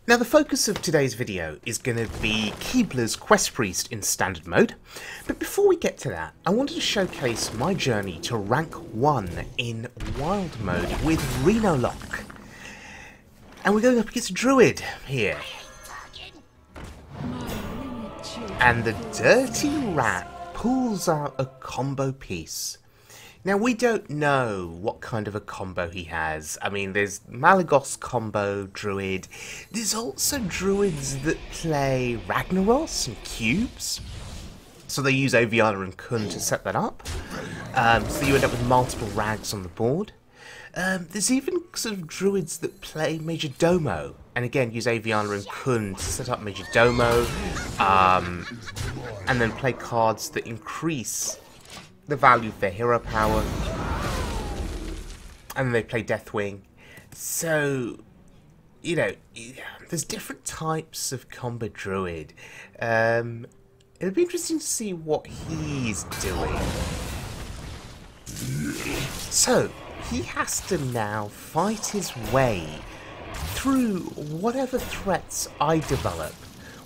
Now the focus of today's video is going to be Kibler's Quest Priest in Standard Mode, but before we get to that, I wanted to showcase my journey to rank 1 in Wild Mode with Renolock. And we're going up against a Druid here. And the Dirty Rat pulls out a combo piece. Now, we don't know what kind of a combo he has. I mean, there's Malagos combo, Druid. There's also Druids that play Ragnaros and cubes. So they use Aviana and Kun to set that up. So you end up with multiple rags on the board. There's even sort of Druids that play Major Domo. And again, use Aviana and Kun to set up Major Domo. And then play cards that increase the value of their hero power, and then they play Deathwing. So, you know, there's different types of combo Druid. It'll be interesting to see what he's doing. So, he has to now fight his way through whatever threats I develop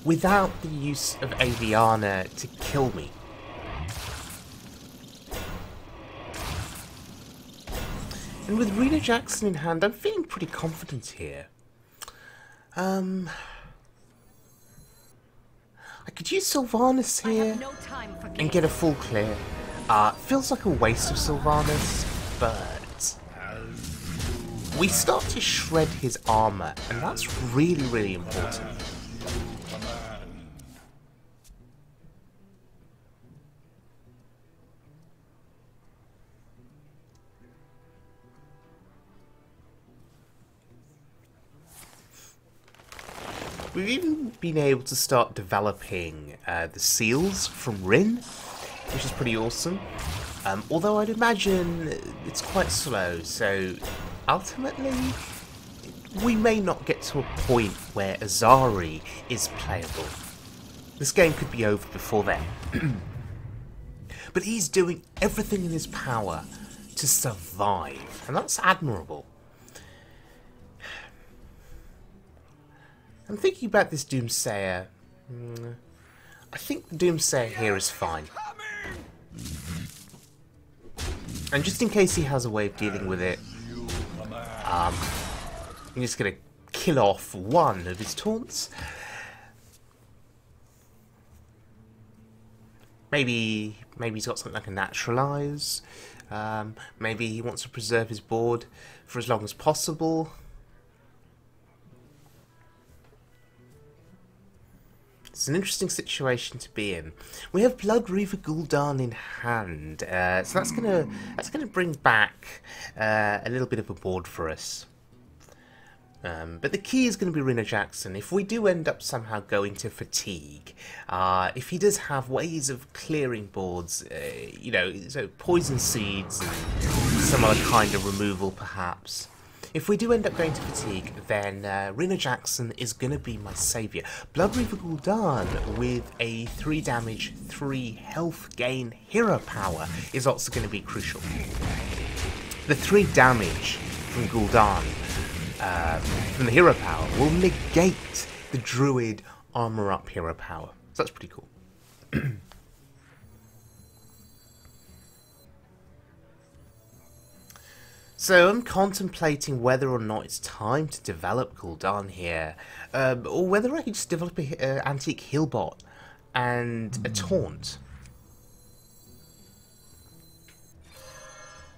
without the use of Aviana to kill me. And with Rena Jackson in hand, I'm feeling pretty confident here. I could use Sylvanas here and get a full clear. Feels like a waste of Sylvanas, but we start to shred his armor, and that's really, really important. We've even been able to start developing the seals from Rin, which is pretty awesome. Although I'd imagine it's quite slow, so ultimately we may not get to a point where Azari is playable. This game could be over before then. But he's doing everything in his power to survive, and that's admirable. I'm thinking about this Doomsayer. I think the Doomsayer here is fine. And just in case he has a way of dealing with it, I'm just going to kill off one of his taunts. Maybe he's got something like a Naturalize. Maybe he wants to preserve his board for as long as possible. It's an interesting situation to be in. We have Blood Reaver Gul'dan in hand, so that's gonna bring back a little bit of a board for us. But the key is going to be Rena Jackson. If we do end up somehow going to fatigue, if he does have ways of clearing boards, you know, so poison seeds and some other kind of removal perhaps. If we do end up going to fatigue, then Rena Jackson is going to be my saviour. Blood Reaver Gul'dan with a 3 damage, 3 health gain hero power is also going to be crucial. The 3 damage from Gul'dan, from the hero power, will negate the Druid armor up hero power. So that's pretty cool. So I'm contemplating whether or not it's time to develop Gul'dan here, or whether I could just develop an antique healbot and a taunt.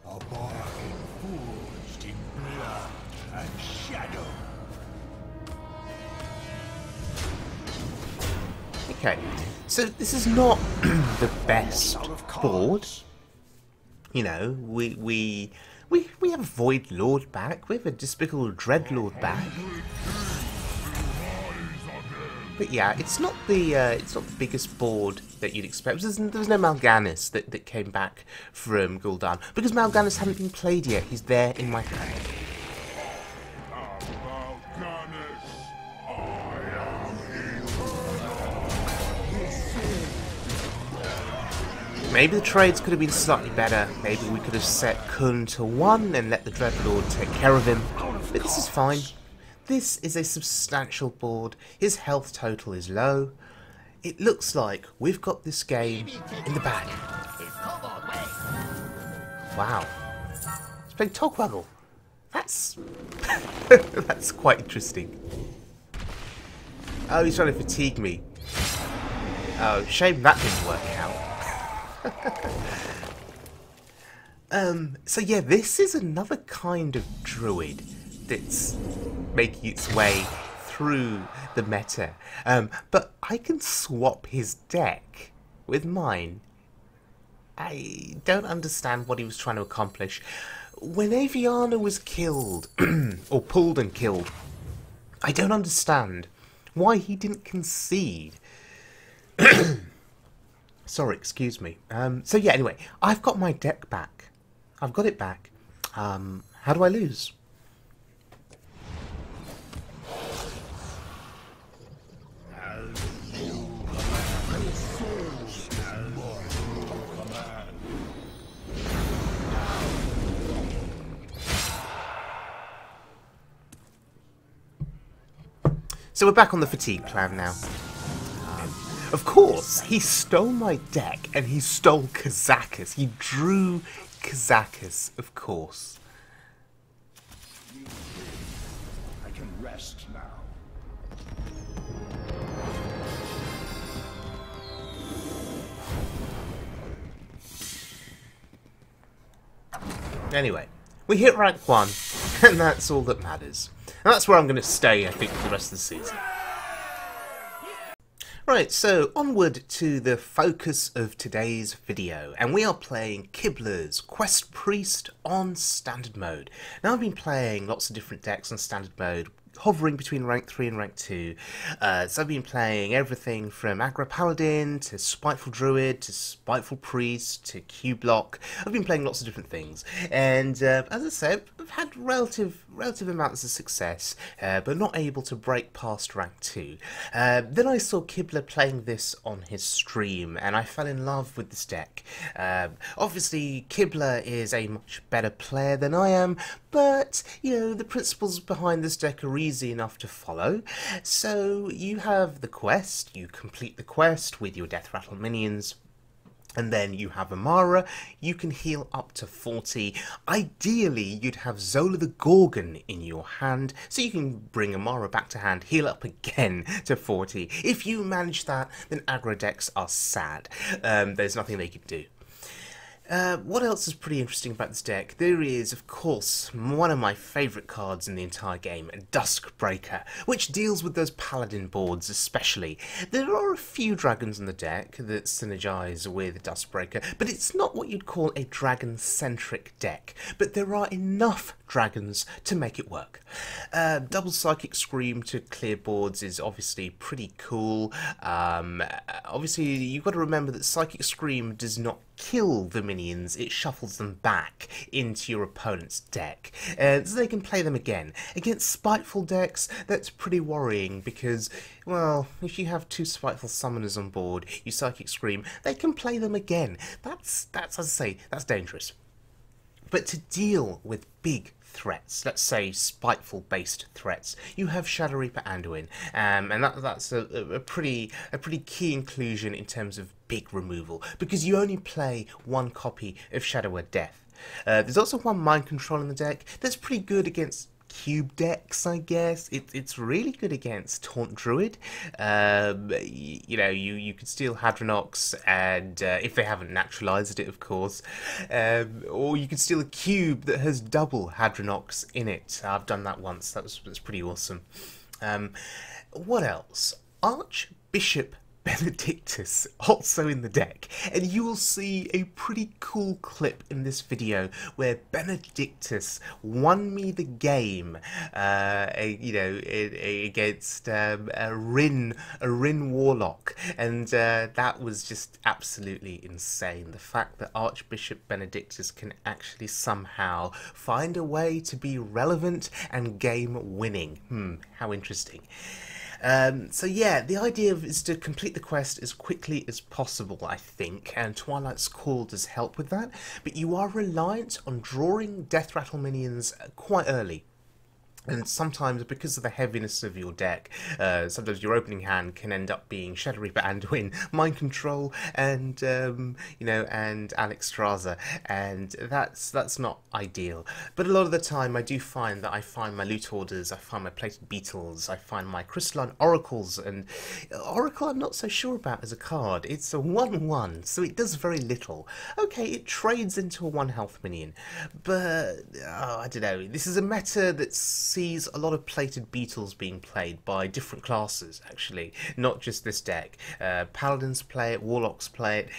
A bargain forged in blood and shadow. Okay, so this is not the best board. You know, we have a Void Lord back, we have a Despicable Dreadlord back. But yeah, it's not the biggest board that you'd expect. There's no Mal'Ganis that came back from Gul'dan, because Mal'Ganis hadn't been played yet. He's there in my hand. Maybe the trades could have been slightly better. Maybe we could have set Kun to 1 and let the Dreadlord take care of him. But this is fine. This is a substantial board. His health total is low. It looks like we've got this game in the bag. Wow. He's playing Togwaggle. That's... that's quite interesting. Oh, he's trying to fatigue me. Oh, shame that didn't work out. So yeah, this is another kind of druid that's making its way through the meta. But I can swap his deck with mine. I don't understand what he was trying to accomplish. When Aviana was killed, or pulled and killed, I don't understand why he didn't concede. Sorry, excuse me. So yeah, anyway, I've got my deck back. I've got it back. How do I lose? So we're back on the fatigue plan now. Of course, he stole my deck and he stole Kazakus. He drew Kazakus, of course. I can rest now. Anyway, we hit rank 1, and that's all that matters. And that's where I'm going to stay, I think, for the rest of the season. Right, so onward to the focus of today's video, and we are playing Kibler's Quest Priest on Standard Mode. Now, I've been playing lots of different decks on Standard Mode, hovering between rank 3 and rank 2. So I've been playing everything from Aggro Paladin to Spiteful Druid to Spiteful Priest to Kibler. I've been playing lots of different things, and as I said, I've had relative amounts of success, but not able to break past rank 2. Then I saw Kibler playing this on his stream, and I fell in love with this deck. Obviously, Kibler is a much better player than I am, but, you know, the principles behind this deck are easy enough to follow. So you have the quest, you complete the quest with your Death Rattle minions, and then you have Amara. You can heal up to 40. Ideally, you'd have Zola the Gorgon in your hand, so you can bring Amara back to hand, heal up again to 40. If you manage that, then aggro decks are sad. There's nothing they can do. What else is pretty interesting about this deck? There is, of course, one of my favourite cards in the entire game, Duskbreaker, which deals with those Paladin boards especially. There are a few dragons in the deck that synergise with Duskbreaker, but it's not what you'd call a dragon-centric deck. But there are enough dragons to make it work. Double Psychic Scream to clear boards is obviously pretty cool. Obviously, you've got to remember that Psychic Scream does not kill the minions, it shuffles them back into your opponent's deck, so they can play them again. Against spiteful decks, that's pretty worrying because, well, if you have 2 spiteful summoners on board, you Psychic Scream, they can play them again. That's as I say, that's dangerous. But to deal with big threats, let's say spiteful based threats, you have Shadow Reaper Anduin, and that's a pretty key inclusion in terms of big removal, because you only play 1 copy of Shadow of Death. There's also 1 Mind Control in the deck that's pretty good against cube decks, I guess. It's really good against Taunt Druid. You know, you could steal Hadronox, and if they haven't naturalized it, of course, or you could steal a cube that has double Hadronox in it. I've done that once. That's pretty awesome. What else? Archbishop Benedictus also in the deck, and you will see a pretty cool clip in this video where Benedictus won me the game, against a Rin Warlock, and that was just absolutely insane. The fact that Archbishop Benedictus can actually somehow find a way to be relevant and game winning. How interesting. So yeah, the idea is to complete the quest as quickly as possible, I think, and Twilight's Call does help with that, but you are reliant on drawing Death Rattle minions quite early. And sometimes, because of the heaviness of your deck, sometimes your opening hand can end up being Shadow Reaper Anduin, Mind Control, and you know, and Alex Straza, and that's not ideal. But a lot of the time, I do find that I find my loot orders, I find my plated beetles, I find my crystalline oracles, and Oracle I'm not so sure about as a card. It's a 1/1, so it does very little. Okay, it trades into a 1 health minion, but I don't know. This is a meta that's sees a lot of plated beetles being played by different classes, actually, not just this deck. Paladins play it, Warlocks play it.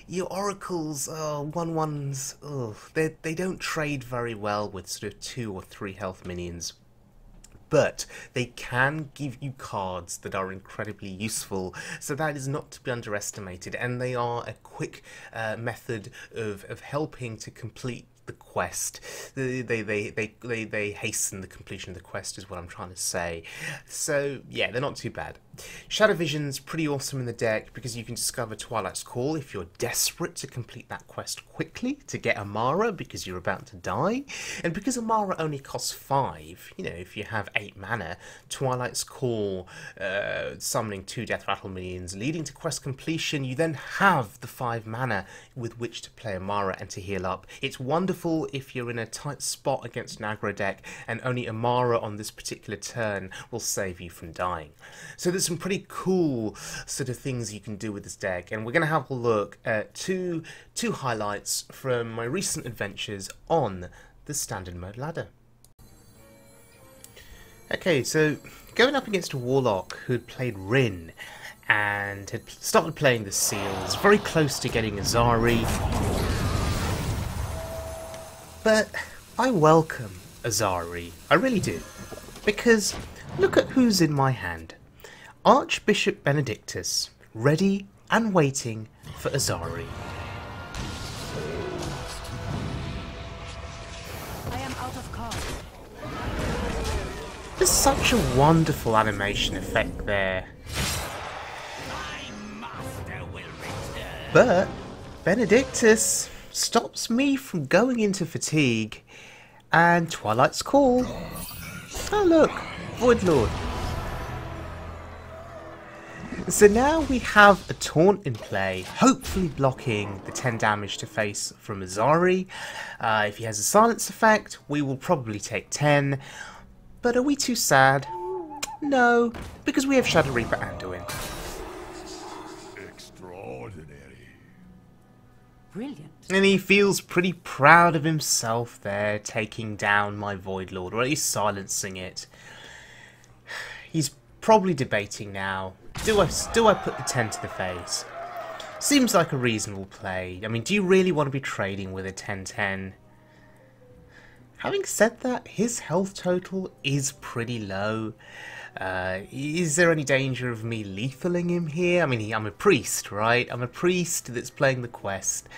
Your Oracles, 1/1s, they don't trade very well with sort of 2 or 3 health minions. But they can give you cards that are incredibly useful, so that is not to be underestimated, and they are a quick method of helping to complete the quest. They hasten the completion of the quest is what I'm trying to say. So yeah, they're not too bad. Shadow Vision's pretty awesome in the deck because you can discover Twilight's Call if you're desperate to complete that quest quickly, to get Amara because you're about to die, and because Amara only costs 5, you know, if you have 8 mana, Twilight's Call, summoning 2 Death Rattle minions, leading to quest completion, you then have the 5 mana with which to play Amara and to heal up. It's wonderful if you're in a tight spot against an aggro deck and only Amara on this particular turn will save you from dying. So there's some pretty cool sort of things you can do with this deck, and we're going to have a look at two highlights from my recent adventures on the standard mode ladder. Okay, so going up against a Warlock who had played Rin and had started playing the Seals, very close to getting Azari, but I welcome Azari, I really do, because look at who's in my hand. Archbishop Benedictus, ready and waiting for Azari. I am out of cards. There's such a wonderful animation effect there. But Benedictus stops me from going into fatigue, and Twilight's Call. Oh look, Void Lord. So now we have a taunt in play, hopefully blocking the 10 damage to face from Azari. If he has a silence effect, we will probably take 10. But are we too sad? No, because we have Shadow Reaper Anduin. Extraordinary. Brilliant. And he feels pretty proud of himself there, taking down my Void Lord, or at least silencing it. He's probably debating now. Do I put the 10 to the face? Seems like a reasonable play. I mean, do you really want to be trading with a 10-10? Having said that, his health total is pretty low. Is there any danger of me lethaling him here? I mean, I'm a priest, right? I'm a priest that's playing the quest.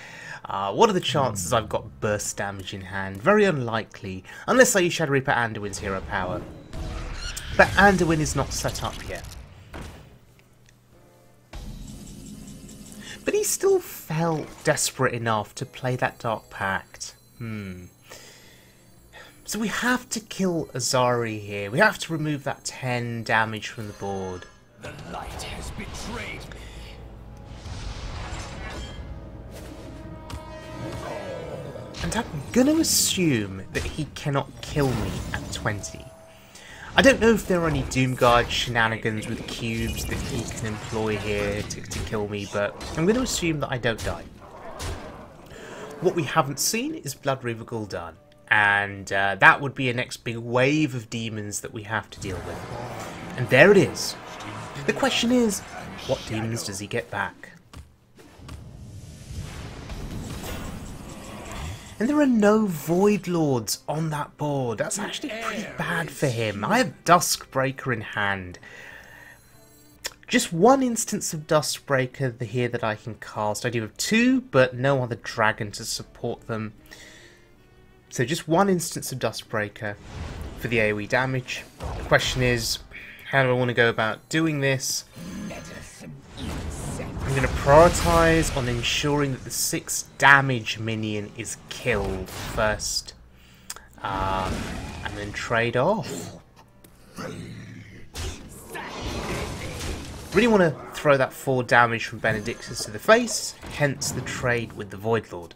What are the chances I've got burst damage in hand? Very unlikely, unless I use Shadow Reaper Anduin's hero power. But Anduin is not set up yet. But he still felt desperate enough to play that Dark Pact. So we have to kill Azari here. We have to remove that 10 damage from the board. The light has betrayed me. And I'm gonna assume that he cannot kill me at 20. I don't know if there are any Doomguard shenanigans with cubes that he can employ here to kill me, but I'm going to assume that I don't die. What we haven't seen is Blood Reaver Gul'dan, and that would be a next big wave of demons that we have to deal with. And there it is. The question is, what demons does he get back? And there are no Void Lords on that board. That's actually pretty bad for him. I have Duskbreaker in hand. Just one instance of Duskbreaker here that I can cast. I do have 2, but no other dragon to support them. So just one instance of Duskbreaker for the AoE damage. The question is, how do I want to go about doing this? I'm going to prioritise on ensuring that the 6 damage minion is killed first. and then trade off. Really want to throw that 4 damage from Benedictus to the face, hence the trade with the Voidlord.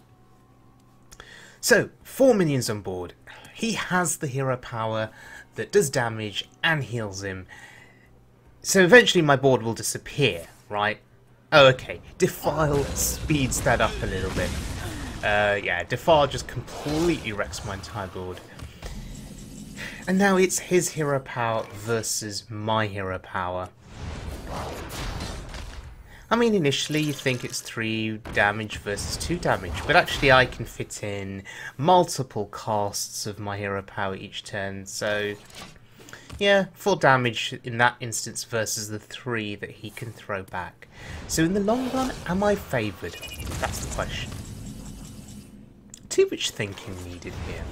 So, 4 minions on board. He has the hero power that does damage and heals him. So eventually my board will disappear, right? Oh, okay. Defile speeds that up a little bit. Yeah, Defile just completely wrecks my entire board. And now it's his hero power versus my hero power. I mean, initially you think it's 3 damage versus 2 damage, but actually I can fit in multiple casts of my hero power each turn, so yeah, 4 damage in that instance versus the 3 that he can throw back. So in the long run, am I favoured? That's the question. Too much thinking needed here.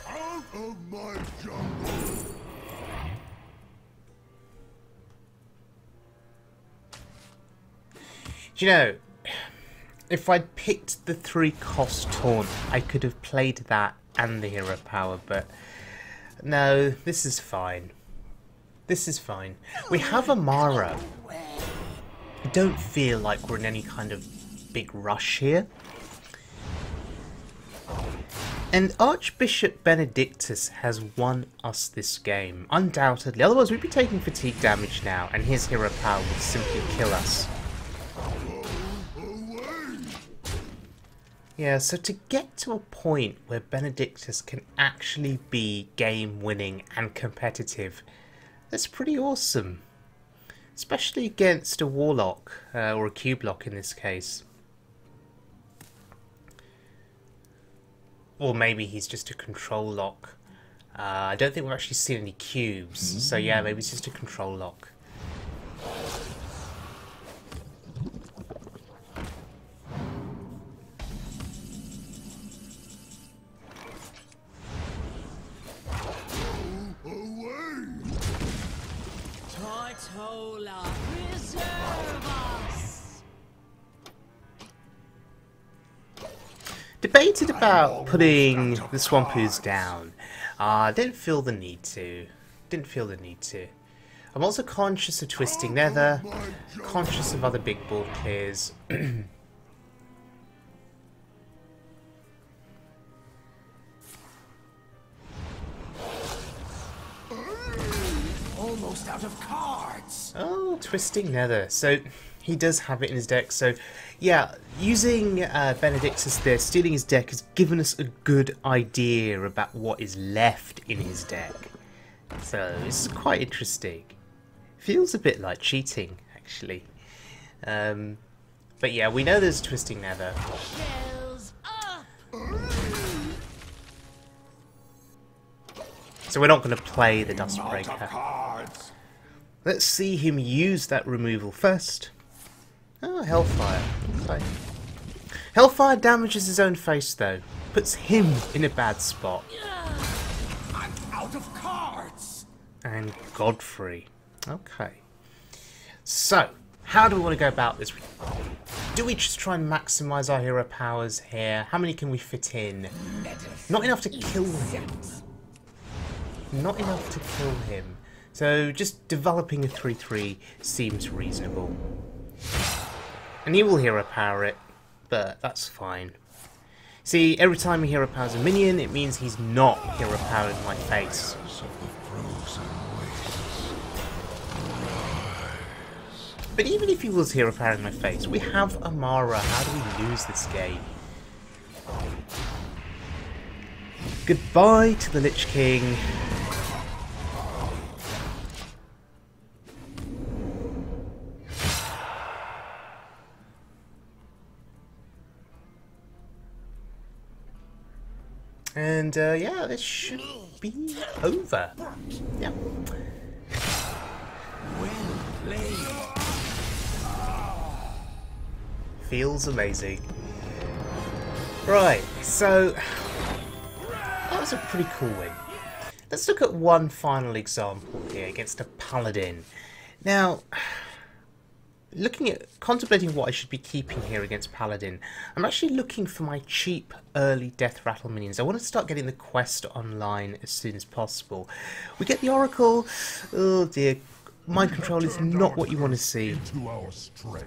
Out of my jungle! Do you know, if I'd picked the 3-cost taunt, I could have played that and the hero power, but no, this is fine. This is fine. We have Amara. I don't feel like we're in any kind of big rush here. And Archbishop Benedictus has won us this game, undoubtedly. Otherwise we'd be taking fatigue damage now, and his hero power would simply kill us. Yeah, so to get to a point where Benedictus can actually be game-winning and competitive, that's pretty awesome. Especially against a Warlock, or a Cublock in this case. Or maybe he's just a control lock. I don't think we've actually seen any cubes, so yeah, maybe it's just a control lock. Debated about putting the Swampoos down. I didn't feel the need to. I'm also conscious of Twisting Nether, conscious of other big board players. Almost out of cards. Oh, Twisting Nether. So he does have it in his deck. So yeah, using Benedictus there, stealing his deck, has given us a good idea about what is left in his deck. So it's quite interesting. Feels a bit like cheating, actually. But yeah, we know there's Twisting Nether. So we're not going to play the Dustbreaker. Let's see him use that removal first. Oh, Hellfire. Okay. Hellfire damages his own face though. Puts him in a bad spot. I'm out of cards. And Godfrey. Okay. So, how do we want to go about this? Do we just try and maximise our hero powers here? How many can we fit in? Not enough to kill him. Not enough to kill him. So just developing a 3-3 seems reasonable. And he will hero power it, but that's fine. See, every time he hero powers a minion, it means he's not hero powering my face. But even if he was hero powering my face, we have Amara. How do we lose this game? Goodbye to the Lich King. And yeah, this should be over. Yeah. Well played. Feels amazing. Right, so that was a pretty cool win. Let's look at one final example here against a Paladin. Now, looking at contemplating what I should be keeping here against Paladin. I'm actually looking for my cheap early death rattle minions. I want to start getting the quest online as soon as possible. We get the Oracle. Oh dear, mind control is not what you want to see. Into our strength.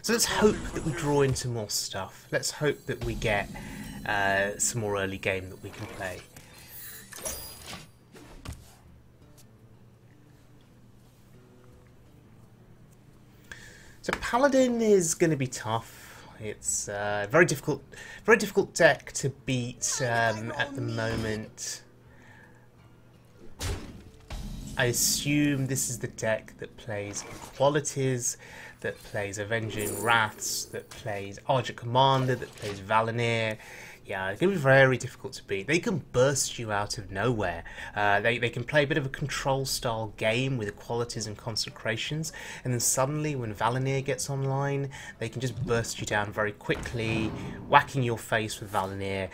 So let's hope that we draw into more stuff. Let's hope that we get some more early game that we can play. So Paladin is going to be tough. It's a very difficult deck to beat at the moment. I assume this is the deck that plays Qualities, that plays Avenging Wraths, that plays Argent Commander, that plays Valinir. Yeah, it's going to be very difficult to beat. They can burst you out of nowhere. They can play a bit of a control style game with Equalities and Consecrations, and then suddenly when Valinir gets online, they can just burst you down very quickly, whacking your face with Valinir,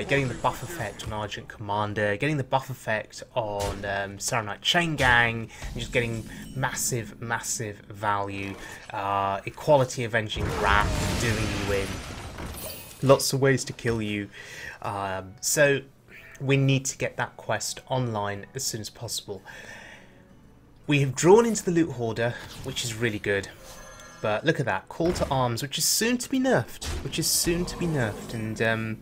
getting the buff effect on Argent Commander, getting the buff effect on Saronite Chain Gang, and just getting massive value. Equality Avenging Wrath doing you in. Lots of ways to kill you, so we need to get that quest online as soon as possible. We have drawn into the Loot Hoarder, which is really good, but look at that, Call to Arms, which is soon to be nerfed, and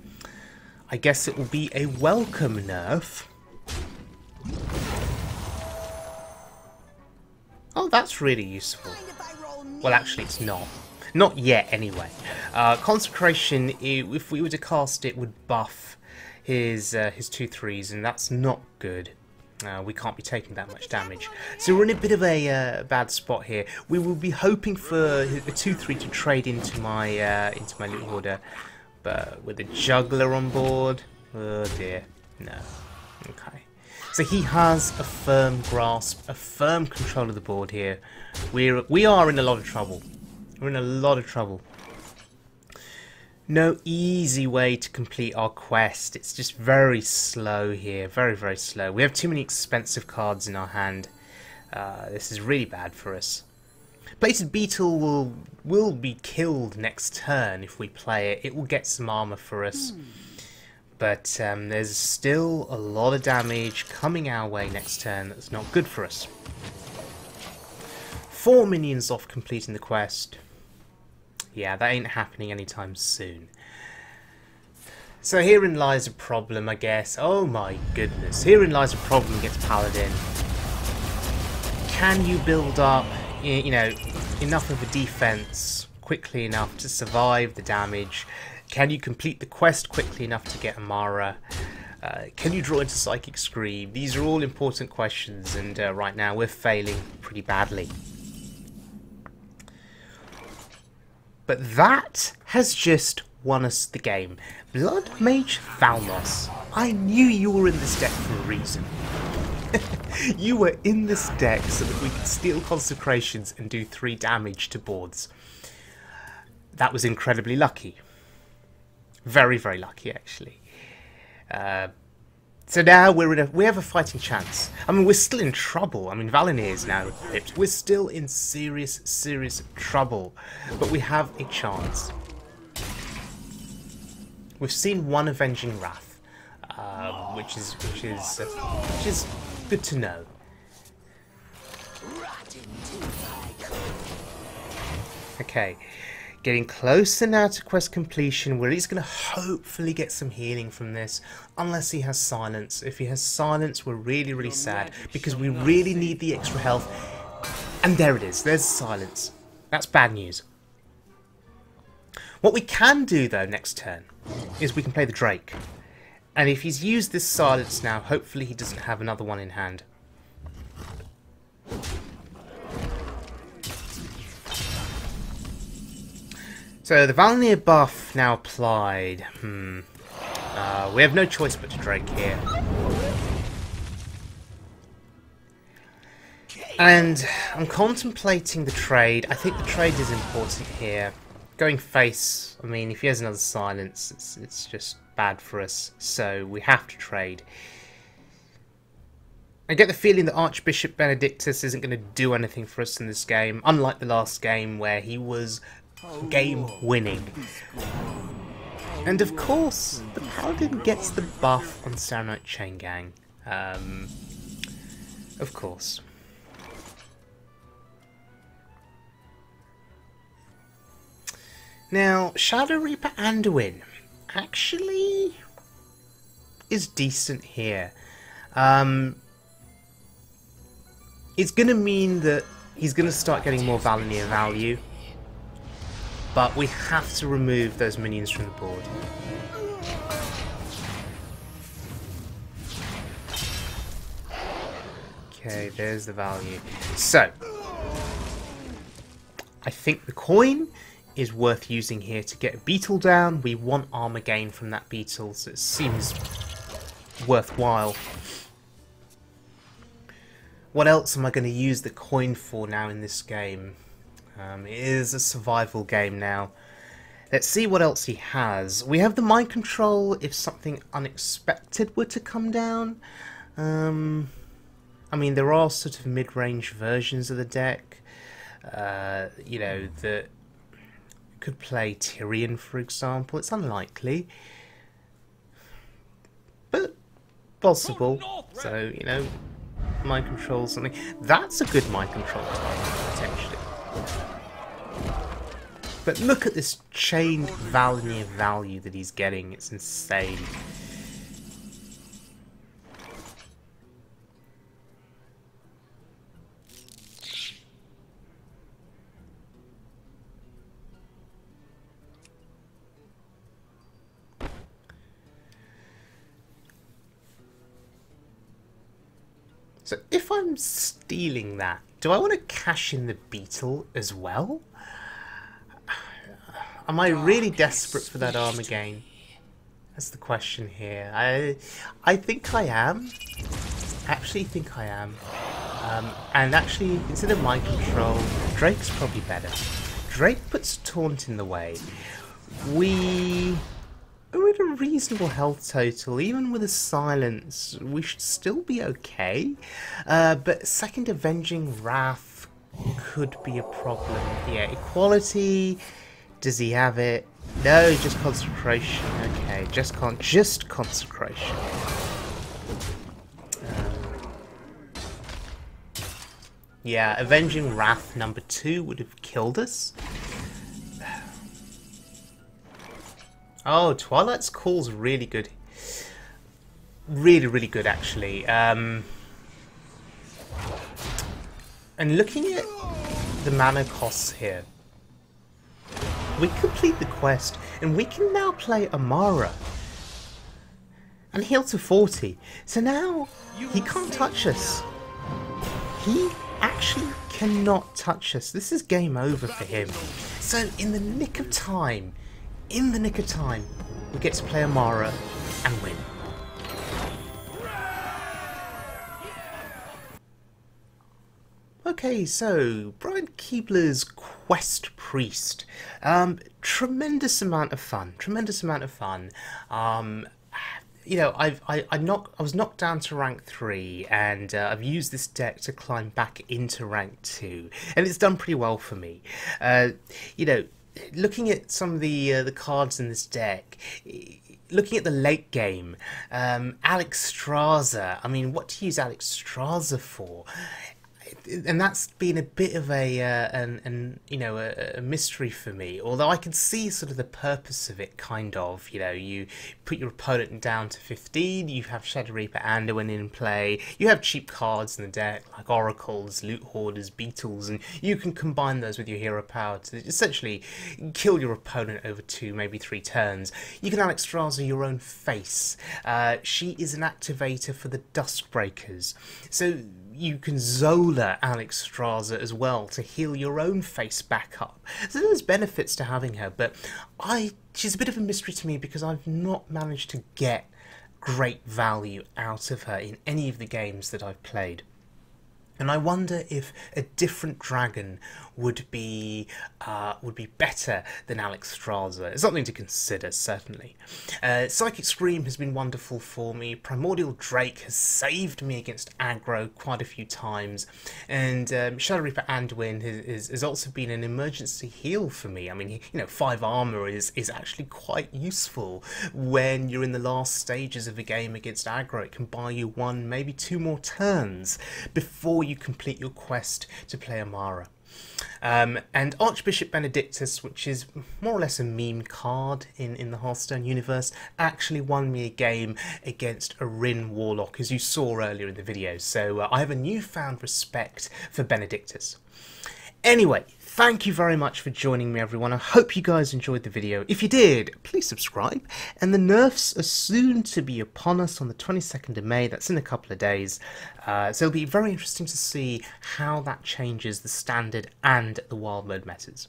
I guess it will be a welcome nerf. Oh, that's really useful. Well, actually it's not. Not yet, anyway. Consecration, if we were to cast it, would buff his 2/3s, and that's not good. We can't be taking that much damage. So we're in a bit of a bad spot here. We will be hoping for a 2/3 to trade into my Loot Hoarder, but with a Juggler on board, oh dear, no. Okay. So he has a firm grasp, a firm control of the board here. We are in a lot of trouble. We're in a lot of trouble. No easy way to complete our quest. It's just very slow here. Very slow. We have too many expensive cards in our hand. This is really bad for us. Plated Beetle will be killed next turn if we play it. It will get some armor for us. But there's still a lot of damage coming our way next turn that's not good for us. 4 minions off completing the quest. Yeah, that ain't happening anytime soon. So herein lies a problem, I guess. Oh my goodness. Herein lies a problem against Paladin. Can you build up, you know, enough of a defense quickly enough to survive the damage? Can you complete the quest quickly enough to get Amara? Can you draw into Psychic Scream? These are all important questions, and right now we're failing pretty badly. But that has just won us the game. Blood Mage Thalmos. I knew you were in this deck for a reason. You were in this deck so that we could steal Consecrations and do 3 damage to boards. That was incredibly lucky. Very lucky, actually. So now we have a fighting chance. I mean, we're still in trouble. I mean, Valinir is now equipped. We're still in serious trouble. But we have a chance. We've seen one Avenging Wrath, which is good to know. Okay. Getting closer now to quest completion. We're at least going to hopefully get some healing from this, unless he has silence. If he has silence, we're really sad, because we really need the extra health. And there it is, there's silence. That's bad news. What we can do though next turn is we can play the Drake. And if he's used this silence now, hopefully he doesn't have another one in hand. So the Valinir buff now applied. We have no choice but to Drake here. And I'm contemplating the trade. I think the trade is important here. Going face, I mean, if he has another silence, it's just bad for us. So we have to trade. I get the feeling that Archbishop Benedictus isn't going to do anything for us in this game, unlike the last game where he was game winning. And of course, the Paladin gets the buff on Serenite Chain Gang. Of course. Now, Shadow Reaper Anduin actually is decent here. It's going to mean that he's going to start getting more Valinir value, but we have to remove those minions from the board. Okay, there's the value. So, I think the coin is worth using here to get a beetle down. We want armor gain from that beetle, so it seems worthwhile. What else am I going to use the coin for now in this game? It is a survival game now. Let's see what else he has. We have the mind control if something unexpected were to come down. I mean, there are sort of mid-range versions of the deck. You know, that could play Tyrion, for example. It's unlikely, but possible. So, you know, mind control something. That's a good mind control target, potentially. But look at this chained Valinir value that he's getting. It's insane. So if I'm stealing that, do I want to cash in the beetle as well? Am I really desperate for that armor gain? That's the question here. I think I am. I actually think I am. And actually, instead of mind control, Drake's probably better. Drake puts Taunt in the way. We are at a reasonable health total. Even with a silence, we should still be okay. But second Avenging Wrath could be a problem. Yeah, equality. Does he have it? No, just consecration. Okay, just consecration. Yeah, Avenging Wrath number 2 would have killed us. Oh, Twilight's Call's really good. Really, really good, actually. And looking at the mana costs here, we complete the quest, and we can now play Amara and heal to 40. So now he can't touch us. He actually cannot touch us. This is game over for him. So in the nick of time, we get to play Amara and win. Okay, so Brian Kibler's Quest Priest. Tremendous amount of fun. You know, I was knocked down to rank 3, and I've used this deck to climb back into rank 2, and it's done pretty well for me. You know, looking at some of the cards in this deck, looking at the late game, Alex Straza. I mean, what to use Alex Straza for? And that's been a bit of a mystery for me. Although I can see sort of the purpose of it, kind of. You know, you put your opponent down to 15. You have Shadow Reaper Anduin in play. You have cheap cards in the deck like Oracles, Loot Hoarders, Beetles, and you can combine those with your hero power to essentially kill your opponent over 2, maybe 3 turns. You can Alex Straza your own face. She is an activator for the Duskbreakers. So you can Zola Alex Straza as well to heal your own face back up. So there's benefits to having her, but she's a bit of a mystery to me because I've not managed to get great value out of her in any of the games that I've played. And I wonder if a different dragon would be better than Alexstrasza. It's something to consider, certainly. Psychic Scream has been wonderful for me. Primordial Drake has saved me against aggro quite a few times, and Shadow Reaper Anduin has also been an emergency heal for me. I mean, you know, 5 armor is actually quite useful when you're in the last stages of a game against aggro. It can buy you 1, maybe 2 more turns before you complete your quest to play Amara. And Archbishop Benedictus, which is more or less a meme card in the Hearthstone universe, actually won me a game against a Rin Warlock, as you saw earlier in the video. So I have a newfound respect for Benedictus. Anyway, thank you very much for joining me, everyone. I hope you guys enjoyed the video. If you did, please subscribe. And the nerfs are soon to be upon us on the 22nd of May. That's in a couple of days. So it'll be very interesting to see how that changes the standard and the wild mode metas.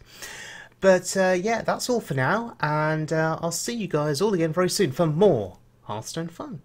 But yeah, that's all for now. And I'll see you guys all again very soon for more Hearthstone fun.